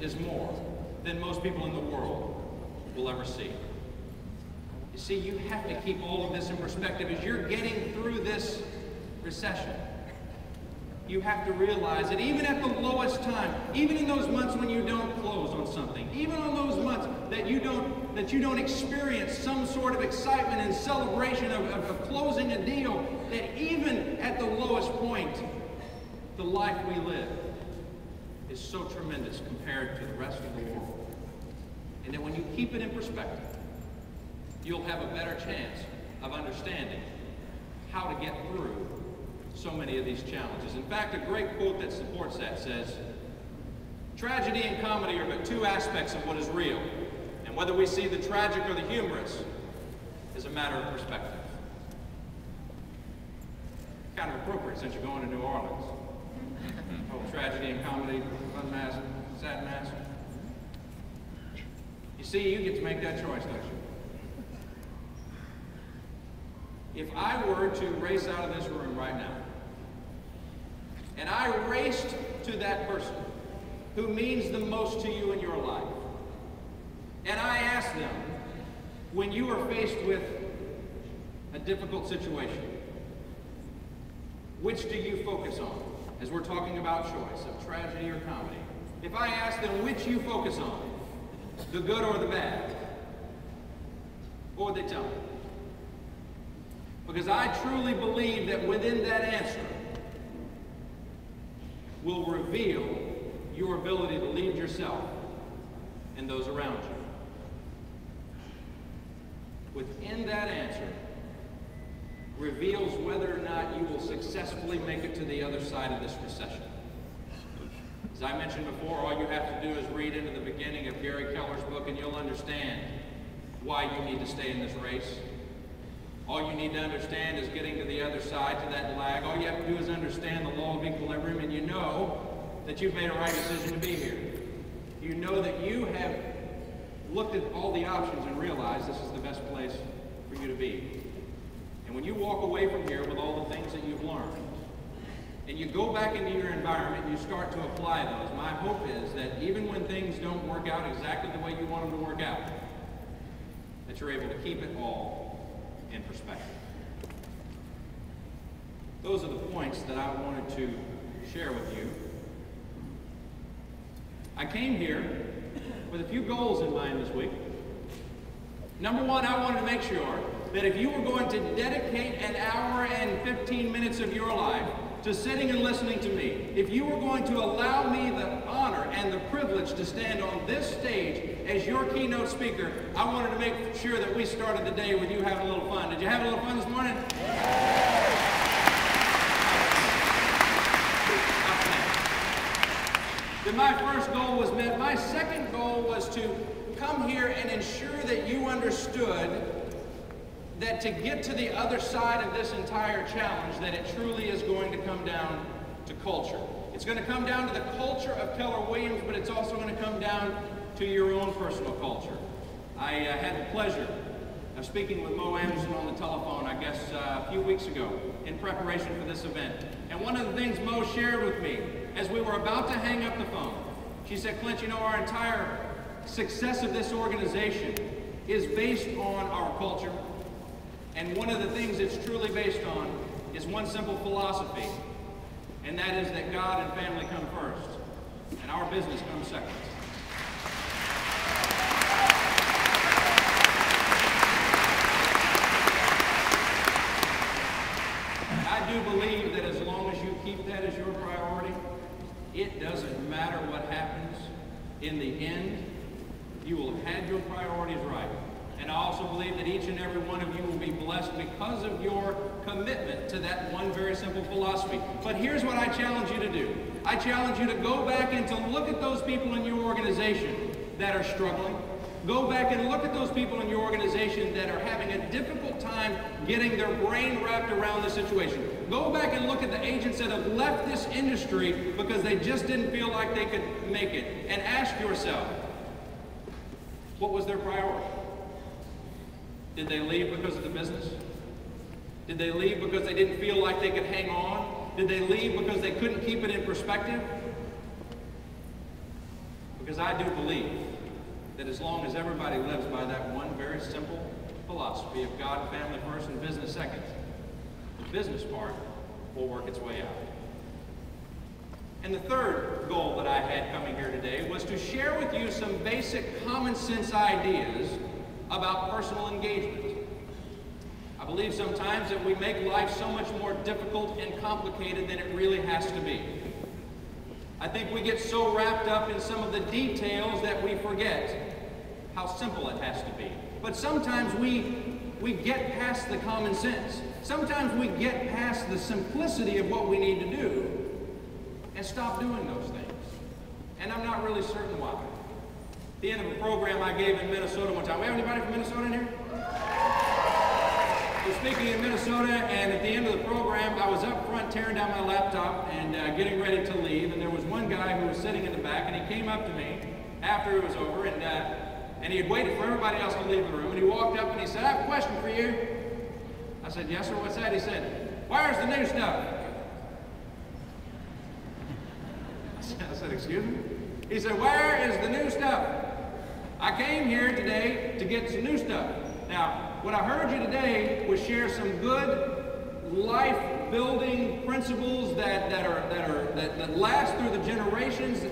is more than most people in the world will ever see. You see, you have to keep all of this in perspective as you're getting through this recession. You have to realize that even at the lowest time, even in those months when you don't close on something, even on those months that you don't experience some sort of excitement and celebration of closing a deal, that even at the lowest point, the life we live is so tremendous compared to the rest of the world. And that when you keep it in perspective, you'll have a better chance of understanding how to get through so many of these challenges. In fact, a great quote that supports that says, "Tragedy and comedy are but two aspects of what is real, and whether we see the tragic or the humorous is a matter of perspective." Kind of appropriate since you're going to New Orleans. Oh, tragedy and comedy, fun mask, sad mask. You see, you get to make that choice, don't you? If I were to race out of this room right now, and I raced to that person who means the most to you in your life, and I asked them, when you are faced with a difficult situation, which do you focus on? As we're talking about choice of tragedy or comedy. If I ask them which you focus on, the good or the bad, what would they tell me? Because I truly believe that within that answer will reveal your ability to lead yourself and those around you. Within that answer reveals whether or not you will successfully make it to the other side of this recession. As I mentioned before, all you have to do is read into the beginning of Gary Keller's book and you'll understand why you need to stay in this race. All you need to understand is getting to the other side, to that lag. All you have to do is understand the law of equilibrium, and you know that you've made a right decision to be here. You know that you have looked at all the options and realized this is the best place for you to be. And when you walk away from here with all the things that you've learned, and you go back into your environment and you start to apply those, my hope is that even when things don't work out exactly the way you want them to work out, that you're able to keep it all in perspective. Those are the points that I wanted to share with you. I came here with a few goals in mind this week. Number one, I wanted to make sure that if you were going to dedicate an hour and 15 minutes of your life to sitting and listening to me, if you were going to allow me the honor and the privilege to stand on this stage as your keynote speaker, I wanted to make sure that we started the day with you having a little fun. Did you have a little fun this morning? Then my first goal was met. My second goal was to come here and ensure that you understood that to get to the other side of this entire challenge, that it truly is going to come down to culture. It's going to come down to the culture of Keller Williams, but it's also going to come down to your own personal culture. I had the pleasure of speaking with Mo Anderson on the telephone, I guess a few weeks ago, in preparation for this event. And one of the things Mo shared with me as we were about to hang up the phone, she said, "Clint, you know, our entire success of this organization is based on our culture. And one of the things it's truly based on is one simple philosophy, and that is that God and family come first, and our business comes second." I do believe that as long as you keep that as your priority, it doesn't matter what happens. In the end, you will have had your priorities right. And I also believe that each and every one of you will be blessed because of your commitment to that one very simple philosophy. But here's what I challenge you to do. I challenge you to go back and to look at those people in your organization that are struggling. Go back and look at those people in your organization that are having a difficult time getting their brain wrapped around the situation. Go back and look at the agents that have left this industry because they just didn't feel like they could make it. And ask yourself, what was their priority? Did they leave because of the business? Did they leave because they didn't feel like they could hang on? Did they leave because they couldn't keep it in perspective? Because I do believe that as long as everybody lives by that one very simple philosophy of God, family first, and business second, the business part will work its way out. And the third goal that I had coming here today was to share with you some basic common sense ideas about personal engagement. I believe sometimes that we make life so much more difficult and complicated than it really has to be. I think we get so wrapped up in some of the details that we forget how simple it has to be. But sometimes we get past the common sense. Sometimes we get past the simplicity of what we need to do and stop doing those things. And I'm not really certain why. At the end of a program I gave in Minnesota one time. We have anybody from Minnesota in here? I was speaking in Minnesota, and at the end of the program, I was up front tearing down my laptop and getting ready to leave, and there was one guy who was sitting in the back, and he came up to me after it was over, and he had waited for everybody else to leave the room, and he walked up and he said, "I have a question for you." I said, "Yes, sir, what's that?" He said, "Where's the new stuff?" I said, "Excuse me?" He said, "Where is the new stuff? I came here today to get some new stuff." Now, what I heard you today was share some good life-building principles that last through the generations.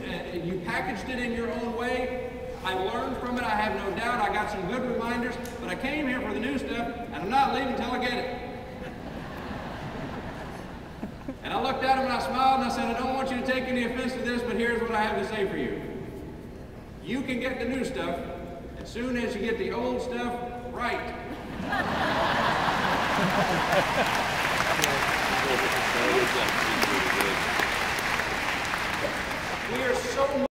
You packaged it in your own way. I learned from it, I have no doubt. I got some good reminders, but I came here for the new stuff, and I'm not leaving until I get it. And I looked at him and I smiled and I said, "I don't want you to take any offense to this, but here's what I have to say for you. You can get the new stuff as soon as you get the old stuff right." We are so